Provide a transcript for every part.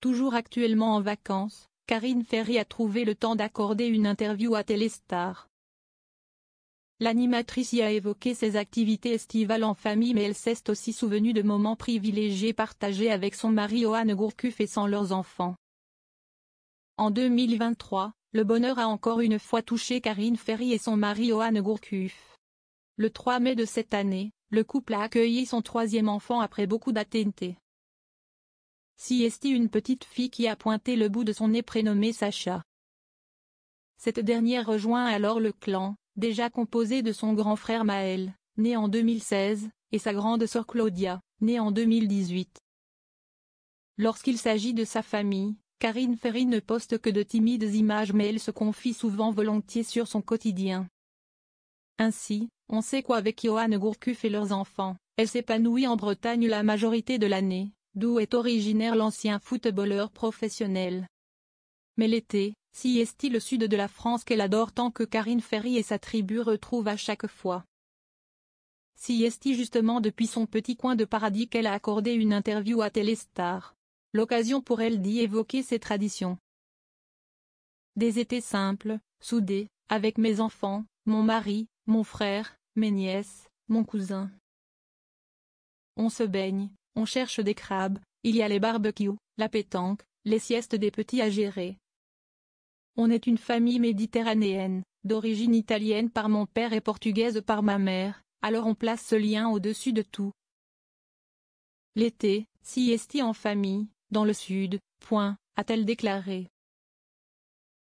Toujours actuellement en vacances, Karine Ferry a trouvé le temps d'accorder une interview à Téléstar. L'animatrice y a évoqué ses activités estivales en famille, mais elle s'est aussi souvenue de moments privilégiés partagés avec son mari Johan Gourcuff et sans leurs enfants. En 2023, le bonheur a encore une fois touché Karine Ferry et son mari Johan Gourcuff. Le 3 mai de cette année, le couple a accueilli son troisième enfant après beaucoup d'attentes. C'est une petite fille qui a pointé le bout de son nez prénommée Sacha. Cette dernière rejoint alors le clan, déjà composé de son grand frère Maël, né en 2016, et sa grande sœur Claudia, née en 2018. Lorsqu'il s'agit de sa famille, Karine Ferry ne poste que de timides images, mais elle se confie souvent volontiers sur son quotidien. Ainsi, on sait qu'avec Johan Gourcuff et leurs enfants, elle s'épanouit en Bretagne la majorité de l'année, d'où est originaire l'ancien footballeur professionnel. Mais l'été, c'est le sud de la France qu'elle adore tant, que Karine Ferry et sa tribu retrouvent à chaque fois. C'est justement depuis son petit coin de paradis qu'elle a accordé une interview à Téléstar. L'occasion pour elle d'y évoquer ses traditions. Des étés simples, soudés, avec mes enfants, mon mari, mon frère, mes nièces, mon cousin. On se baigne, on cherche des crabes, il y a les barbecues, la pétanque, les siestes des petits à gérer. On est une famille méditerranéenne, d'origine italienne par mon père et portugaise par ma mère, alors on place ce lien au-dessus de tout. L'été, sieste en famille, dans le sud, a-t-elle déclaré.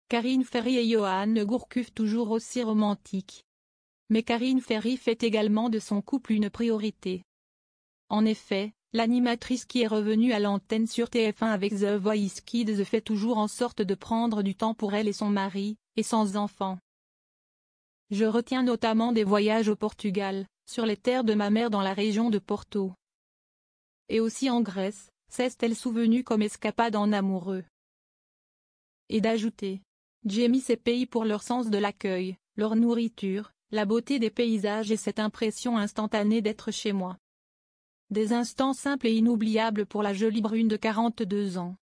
Karine Ferry et Johan Gourcuff toujours aussi romantiques. Mais Karine Ferry fait également de son couple une priorité. En effet, l'animatrice qui est revenue à l'antenne sur TF1 avec The Voice Kids fait toujours en sorte de prendre du temps pour elle et son mari, et sans enfants. Je retiens notamment des voyages au Portugal, sur les terres de ma mère dans la région de Porto. Et aussi en Grèce, s'est-elle souvenue comme escapade en amoureux. Et d'ajouter. J'ai mis ces pays pour leur sens de l'accueil, leur nourriture, la beauté des paysages et cette impression instantanée d'être chez moi. Des instants simples et inoubliables pour la jolie brune de 42 ans.